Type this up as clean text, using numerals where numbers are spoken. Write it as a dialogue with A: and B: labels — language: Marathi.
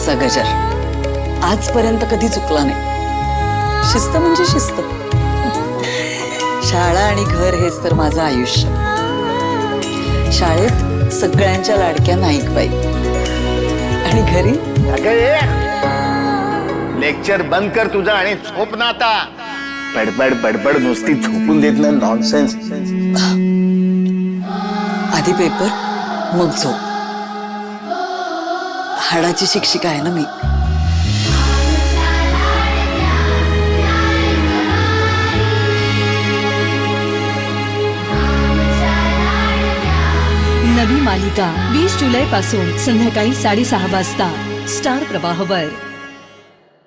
A: शिस्तीचा गजर आजपर्यंत कधी चुकला नाही. शिस्त म्हणजे शिस्त. शाळा आणि घर हेच तर माझं आयुष्य. शाळेत सगळ्यांच्या लाडक्या नाईकबाई आणि घरी
B: लेक्चर बंद कर तुझा आणि झोप ना आता. बडबड बडबड नुसती झोपून देत ना. नॉनसेन्स.
A: आधी पेपर मग झोप. हाडाची शिक्षिका आहे ना मी.
C: नवी मालिका 20 जुलैपासून संध्याकाळी 6:30 वाजता स्टार प्रवाहवर.